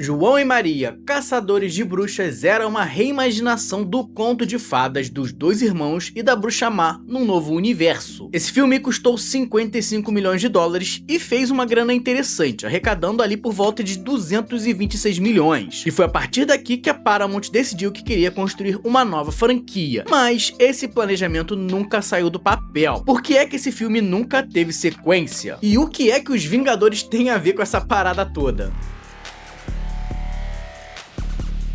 João e Maria, Caçadores de Bruxas era uma reimaginação do conto de fadas dos dois irmãos e da bruxa má num novo universo. Esse filme custou 55 milhões de dólares e fez uma grana interessante, arrecadando ali por volta de 226 milhões. E foi a partir daqui que a Paramount decidiu que queria construir uma nova franquia. Mas esse planejamento nunca saiu do papel. Por que é que esse filme nunca teve sequência? E o que é que os Vingadores têm a ver com essa parada toda?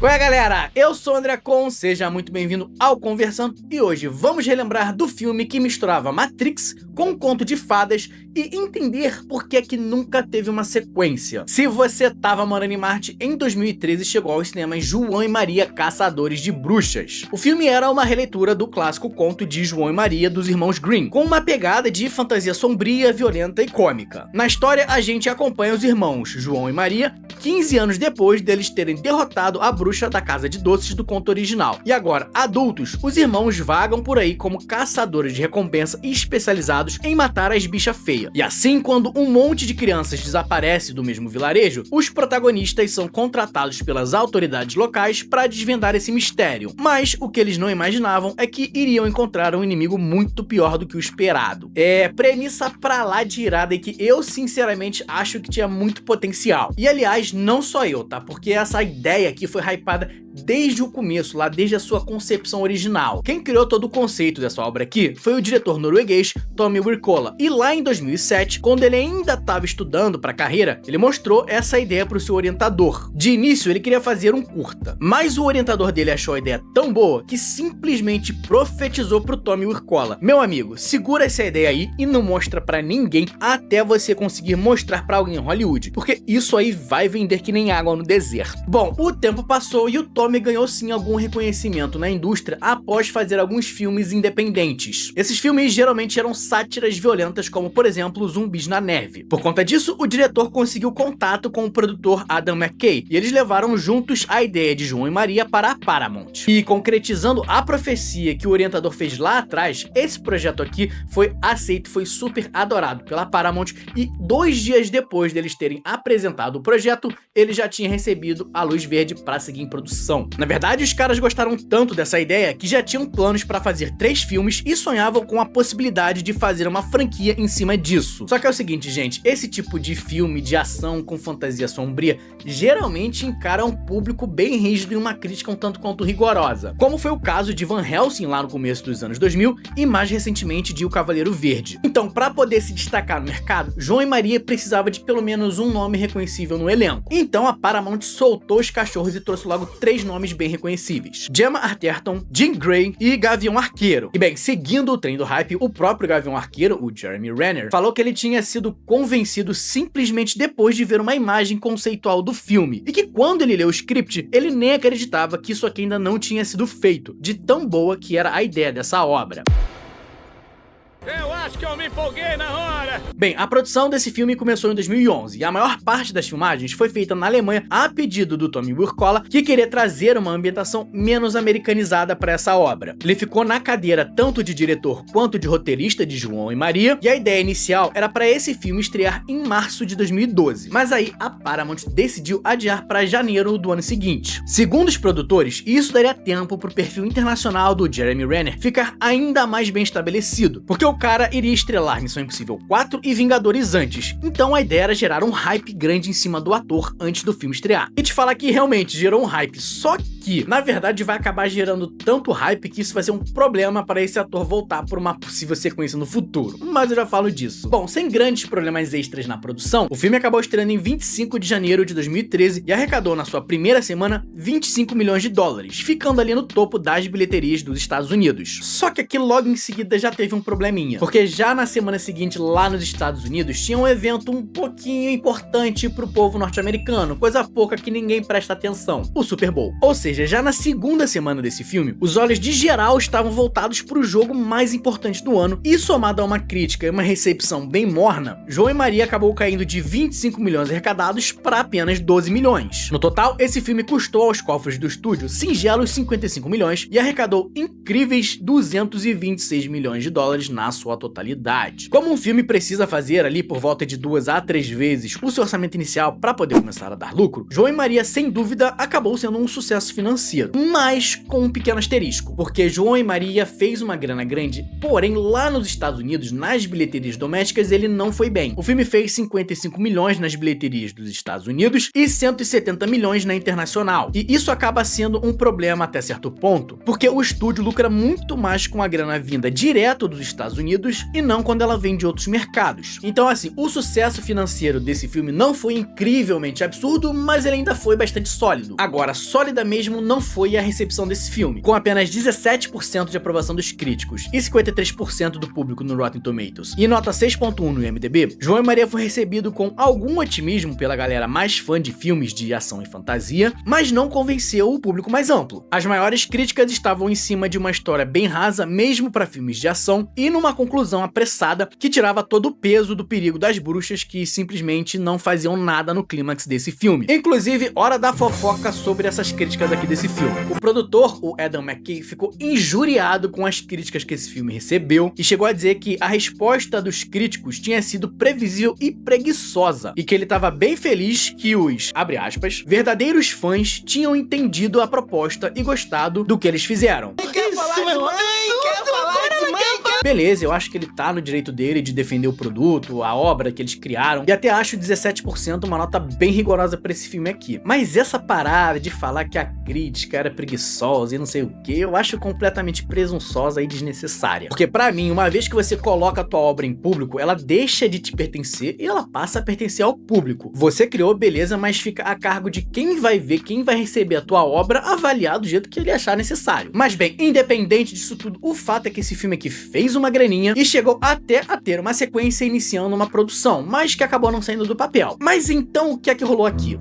Oi galera, eu sou o André Con, seja muito bem-vindo ao Conversando e hoje vamos relembrar do filme que misturava Matrix com um conto de fadas e entender por que é que nunca teve uma sequência. Se você tava morando em Marte, em 2013 chegou aos cinemas João e Maria, Caçadores de Bruxas. O filme era uma releitura do clássico conto de João e Maria dos irmãos Grimm, com uma pegada de fantasia sombria, violenta e cômica. Na história a gente acompanha os irmãos João e Maria 15 anos depois deles terem derrotado a bruxa da Casa de Doces do conto original. E agora, adultos, os irmãos vagam por aí como caçadores de recompensa e especializados em matar as bichas feias. E assim, quando um monte de crianças desaparece do mesmo vilarejo, os protagonistas são contratados pelas autoridades locais para desvendar esse mistério. Mas o que eles não imaginavam é que iriam encontrar um inimigo muito pior do que o esperado. É premissa pra lá de irada e que eu sinceramente acho que tinha muito potencial. E aliás, não só eu, tá? Porque essa ideia aqui foi hypada desde o começo, lá desde a sua concepção original. Quem criou todo o conceito dessa obra aqui foi o diretor norueguês Tommy Wirkola. E lá em 2007, quando ele ainda estava estudando para a carreira, ele mostrou essa ideia para o seu orientador. De início, ele queria fazer um curta, mas o orientador dele achou a ideia tão boa que simplesmente profetizou pro Tommy Wirkola: meu amigo, segura essa ideia aí e não mostra para ninguém até você conseguir mostrar para alguém em Hollywood, porque isso aí vai vender que nem água no deserto. Bom, o tempo passou e o Tommy ganhou sim algum reconhecimento na indústria após fazer alguns filmes independentes. Esses filmes geralmente eram sátiras violentas, como por exemplo Zumbis na Neve. Por conta disso, o diretor conseguiu contato com o produtor Adam McKay e eles levaram juntos a ideia de João e Maria para a Paramount. E concretizando a profecia que o orientador fez lá atrás, esse projeto aqui foi aceito, foi super adorado pela Paramount e 2 dias depois deles terem apresentado o projeto, ele já tinha recebido a luz verde para seguir em produção. Na verdade, os caras gostaram tanto dessa ideia que já tinham planos para fazer 3 filmes e sonhavam com a possibilidade de fazer uma franquia em cima disso. Só que é o seguinte, gente, esse tipo de filme de ação com fantasia sombria geralmente encara um público bem rígido e uma crítica um tanto quanto rigorosa, como foi o caso de Van Helsing lá no começo dos anos 2000 e mais recentemente de O Cavaleiro Verde. Então, para poder se destacar no mercado, João e Maria precisava de pelo menos um nome reconhecível no elenco. Então a Paramount soltou os cachorros e trouxe logo 3 nomes bem reconhecíveis: Gemma Arterton, Jean Grey e Gavião Arqueiro. E bem, seguindo o trem do hype, o próprio Gavião Arqueiro, o Jeremy Renner, falou que ele tinha sido convencido simplesmente depois de ver uma imagem conceitual do filme, e que quando ele leu o script, ele nem acreditava que isso aqui ainda não tinha sido feito, de tão boa que era a ideia dessa obra. Eu acho que eu me empolguei na hora! Bem, a produção desse filme começou em 2011 e a maior parte das filmagens foi feita na Alemanha a pedido do Tommy Wirkola, que queria trazer uma ambientação menos americanizada para essa obra. Ele ficou na cadeira tanto de diretor quanto de roteirista de João e Maria, e a ideia inicial era para esse filme estrear em março de 2012. Mas aí a Paramount decidiu adiar para janeiro do ano seguinte. Segundo os produtores, isso daria tempo para o perfil internacional do Jeremy Renner ficar ainda mais bem estabelecido, porque o cara iria estrelar Missão Impossível 4 e Vingadores antes, então a ideia era gerar um hype grande em cima do ator antes do filme estrear. E te falar que realmente gerou um hype, só que na verdade vai acabar gerando tanto hype que isso vai ser um problema para esse ator voltar por uma possível sequência no futuro, mas eu já falo disso. Bom, sem grandes problemas extras na produção, o filme acabou estreando em 25 de janeiro de 2013 e arrecadou na sua primeira semana 25 milhões de dólares, ficando ali no topo das bilheterias dos Estados Unidos. Só que aqui logo em seguida já teve um probleminha, porque já na semana seguinte lá nos Estados Unidos tinha um evento um pouquinho importante pro povo norte-americano, coisa pouca que ninguém presta atenção: o Super Bowl. Ou seja, seja, já na segunda semana desse filme, os olhos de geral estavam voltados para o jogo mais importante do ano, e somado a uma crítica e uma recepção bem morna, João e Maria acabou caindo de 25 milhões arrecadados para apenas 12 milhões. No total, esse filme custou aos cofres do estúdio singelos 55 milhões e arrecadou incríveis 226 milhões de dólares na sua totalidade. Como um filme precisa fazer ali por volta de 2 a 3 vezes o seu orçamento inicial para poder começar a dar lucro, João e Maria, sem dúvida, acabou sendo um sucesso financeiro, mas com um pequeno asterisco, porque João e Maria fez uma grana grande, porém lá nos Estados Unidos, nas bilheterias domésticas, ele não foi bem. O filme fez 55 milhões nas bilheterias dos Estados Unidos e 170 milhões na internacional, e isso acaba sendo um problema até certo ponto, porque o estúdio lucra muito mais com a grana vinda direto dos Estados Unidos e não quando ela vem de outros mercados. Então assim, o sucesso financeiro desse filme não foi incrivelmente absurdo, mas ele ainda foi bastante sólido. Agora, sólida mesmo não foi a recepção desse filme, com apenas 17% de aprovação dos críticos e 53% do público no Rotten Tomatoes e nota 6.1 no IMDb. João e Maria foi recebido com algum otimismo pela galera mais fã de filmes de ação e fantasia, mas não convenceu o público mais amplo. As maiores críticas estavam em cima de uma história bem rasa, mesmo para filmes de ação, e numa conclusão apressada que tirava todo o peso do perigo das bruxas, que simplesmente não faziam nada no clímax desse filme. Inclusive, hora da fofoca sobre essas críticas aqui desse filme. O produtor, o Adam McKay, ficou injuriado com as críticas que esse filme recebeu e chegou a dizer que a resposta dos críticos tinha sido previsível e preguiçosa, e que ele estava bem feliz que os, abre aspas, verdadeiros fãs tinham entendido a proposta e gostado do que eles fizeram. Beleza, eu acho que ele tá no direito dele de defender o produto, a obra que eles criaram, e até acho 17% uma nota bem rigorosa pra esse filme aqui. Mas essa parada de falar que a crítica era preguiçosa e não sei o que, eu acho completamente presunçosa e desnecessária. Porque pra mim, uma vez que você coloca a tua obra em público, ela deixa de te pertencer e ela passa a pertencer ao público. Você criou, beleza, mas fica a cargo de quem vai ver, quem vai receber a tua obra, avaliar do jeito que ele achar necessário. Mas bem, independente disso tudo, o fato é que esse filme aqui fez uma graninha e chegou até a ter uma sequência iniciando uma produção, mas que acabou não saindo do papel. Mas então o que é que rolou aqui?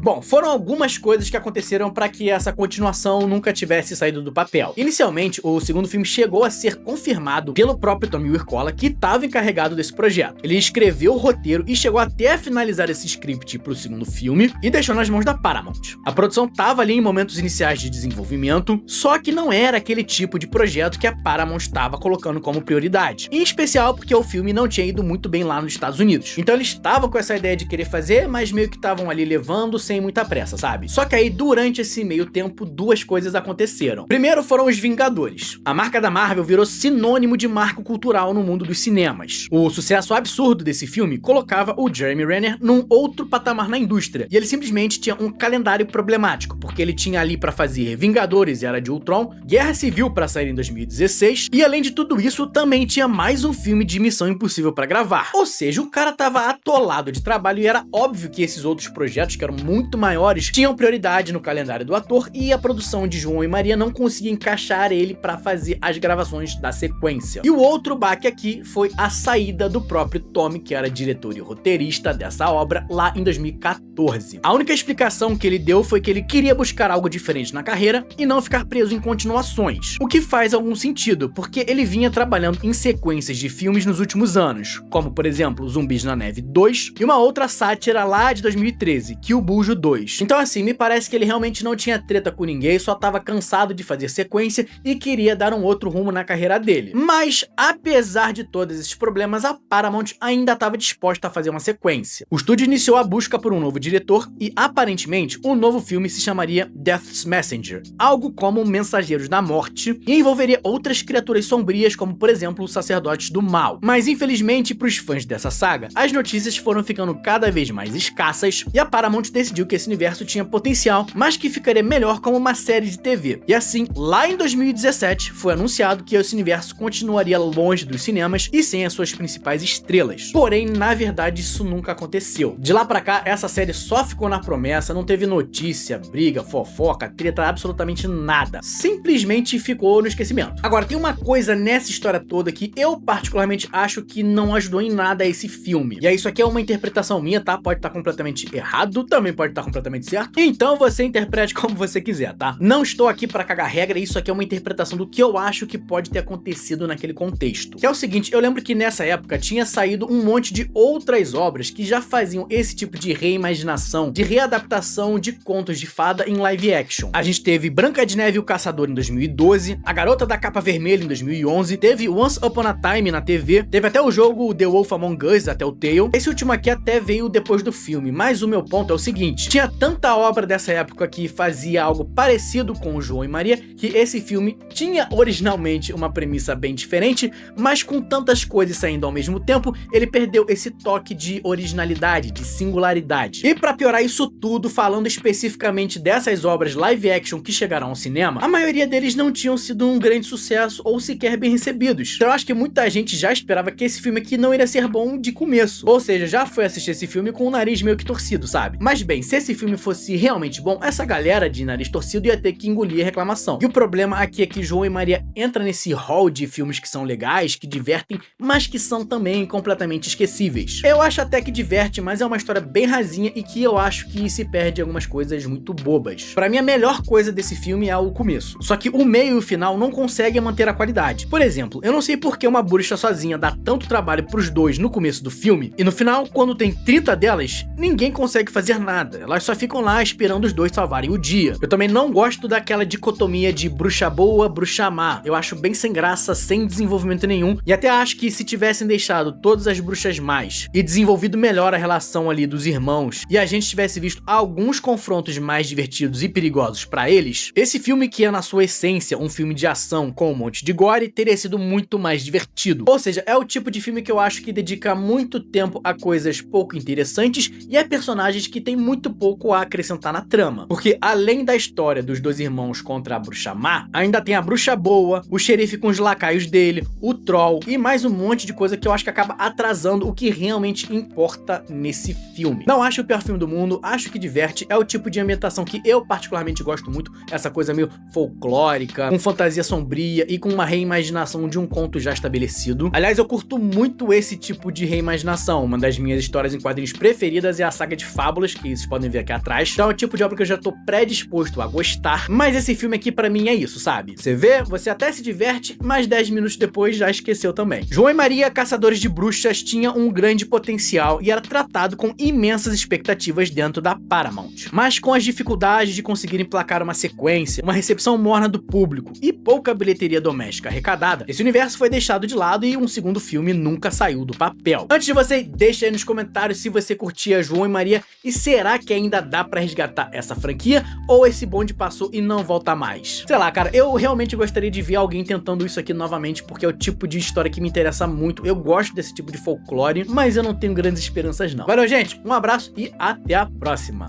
Bom, foram algumas coisas que aconteceram para que essa continuação nunca tivesse saído do papel. Inicialmente, o segundo filme chegou a ser confirmado pelo próprio Tommy Wirkola, que estava encarregado desse projeto. Ele escreveu o roteiro e chegou até a finalizar esse script para o segundo filme e deixou nas mãos da Paramount. A produção estava ali em momentos iniciais de desenvolvimento, só que não era aquele tipo de projeto que a Paramount estava colocando como prioridade. Em especial porque o filme não tinha ido muito bem lá nos Estados Unidos. Então eles estavam com essa ideia de querer fazer, mas meio que estavam ali levando sem muita pressa, sabe? Só que aí, durante esse meio tempo, duas coisas aconteceram. Primeiro foram os Vingadores. A marca da Marvel virou sinônimo de marco cultural no mundo dos cinemas. O sucesso absurdo desse filme colocava o Jeremy Renner num outro patamar na indústria, e ele simplesmente tinha um calendário problemático, porque ele tinha ali pra fazer Vingadores e Era de Ultron, Guerra Civil pra sair em 2016, e além de tudo isso, também tinha mais um filme de Missão Impossível pra gravar. Ou seja, o cara tava atolado de trabalho e era óbvio que esses outros projetos, que eram muito maiores, tinham prioridade no calendário do ator, e a produção de João e Maria não conseguia encaixar ele pra fazer as gravações da sequência. E o outro baque aqui foi a saída do próprio Tommy, que era diretor e roteirista dessa obra, lá em 2014. A única explicação que ele deu foi que ele queria buscar algo diferente na carreira e não ficar preso em continuações, o que faz algum sentido, porque ele vinha trabalhando em sequências de filmes nos últimos anos, como por exemplo Zumbis na Neve 2 e uma outra sátira lá de 2013, Kill Bujo 2. Então assim, me parece que ele realmente não tinha treta com ninguém, só tava cansado de fazer sequência e queria dar um outro rumo na carreira dele. Mas, apesar de todos esses problemas, a Paramount ainda estava disposta a fazer uma sequência. O estúdio iniciou a busca por um novo diretor e, aparentemente, o novo filme se chamaria Death's Messenger, algo como Mensageiros da Morte, e envolveria outras criaturas sombrias, como por exemplo os Sacerdotes do Mal. Mas infelizmente, para os fãs dessa saga, as notícias foram ficando cada vez mais escassas e a Paramount decidiu que esse universo tinha potencial, mas que ficaria melhor como uma série de TV. E assim, lá em 2017, foi anunciado que esse universo continuaria longe dos cinemas e sem as suas principais estrelas. Porém, na verdade, isso nunca aconteceu. De lá pra cá, essa série só ficou na promessa, não teve notícia, briga, fofoca, treta, absolutamente nada. Simplesmente ficou no esquecimento. Agora, tem uma coisa nessa história toda que eu particularmente acho que não ajudou em nada esse filme. E aí, isso aqui é uma interpretação minha, tá? Pode estar completamente errado, também pode pode estar completamente certo. Então você interprete como você quiser, tá? Não estou aqui pra cagar regra, isso aqui é uma interpretação do que eu acho que pode ter acontecido naquele contexto. Que é o seguinte, eu lembro que nessa época tinha saído um monte de outras obras que já faziam esse tipo de reimaginação, de readaptação de contos de fada em live action. A gente teve Branca de Neve e o Caçador em 2012, A Garota da Capa Vermelha em 2011, teve Once Upon a Time na TV, teve até o jogo The Wolf Among Us, até o Tale. Esse último aqui até veio depois do filme, mas o meu ponto é o seguinte, tinha tanta obra dessa época que fazia algo parecido com o João e Maria, que esse filme tinha originalmente uma premissa bem diferente, mas com tantas coisas saindo ao mesmo tempo, ele perdeu esse toque de originalidade, de singularidade. E pra piorar isso tudo, falando especificamente dessas obras live action que chegaram ao cinema, a maioria deles não tinham sido um grande sucesso ou sequer bem recebidos. Então eu acho que muita gente já esperava que esse filme aqui não iria ser bom de começo, ou seja, já foi assistir esse filme com o nariz meio que torcido, sabe? Mas bem, se esse filme fosse realmente bom, essa galera de nariz torcido ia ter que engolir a reclamação. E o problema aqui é que João e Maria entra nesse hall de filmes que são legais, que divertem, mas que são também completamente esquecíveis. Eu acho até que diverte, mas é uma história bem rasinha e que eu acho que se perde algumas coisas muito bobas. Pra mim, a melhor coisa desse filme é o começo. Só que o meio e o final não conseguem manter a qualidade. Por exemplo, eu não sei por que uma bruxa sozinha dá tanto trabalho pros dois no começo do filme, e no final, quando tem 30 delas, ninguém consegue fazer nada. Elas só ficam lá esperando os dois salvarem o dia. Eu também não gosto daquela dicotomia de bruxa boa, bruxa má. Eu acho bem sem graça, sem desenvolvimento nenhum, e até acho que se tivessem deixado todas as bruxas más e desenvolvido melhor a relação ali dos irmãos, e a gente tivesse visto alguns confrontos mais divertidos e perigosos pra eles, esse filme, que é na sua essência um filme de ação com um monte de gore, teria sido muito mais divertido. Ou seja, é o tipo de filme que eu acho que dedica muito tempo a coisas pouco interessantes e a personagens que tem muito pouco a acrescentar na trama. Porque além da história dos dois irmãos contra a bruxa má, ainda tem a bruxa boa, o xerife com os lacaios dele, o troll e mais um monte de coisa que eu acho que acaba atrasando o que realmente importa nesse filme. Não acho o pior filme do mundo, acho que diverte, é o tipo de ambientação que eu particularmente gosto muito, essa coisa meio folclórica, com fantasia sombria e com uma reimaginação de um conto já estabelecido. Aliás, eu curto muito esse tipo de reimaginação, uma das minhas histórias em quadrinhos preferidas é a saga de Fábulas, que vocês podem ver aqui atrás, então é o tipo de obra que eu já tô predisposto a gostar, mas esse filme aqui pra mim é isso, sabe? Você vê, você até se diverte, mas 10 minutos depois já esqueceu também. João e Maria, Caçadores de Bruxas, tinha um grande potencial e era tratado com imensas expectativas dentro da Paramount. Mas com as dificuldades de conseguir emplacar uma sequência, uma recepção morna do público e pouca bilheteria doméstica arrecadada, esse universo foi deixado de lado e um segundo filme nunca saiu do papel. Antes de você, deixa aí nos comentários se você curtia João e Maria e será que ainda dá pra resgatar essa franquia ou esse bonde passou e não volta mais? Sei lá, cara, eu realmente gostaria de ver alguém tentando isso aqui novamente porque é o tipo de história que me interessa muito. Eu gosto desse tipo de folclore, mas eu não tenho grandes esperanças não. Valeu, gente, um abraço e até a próxima.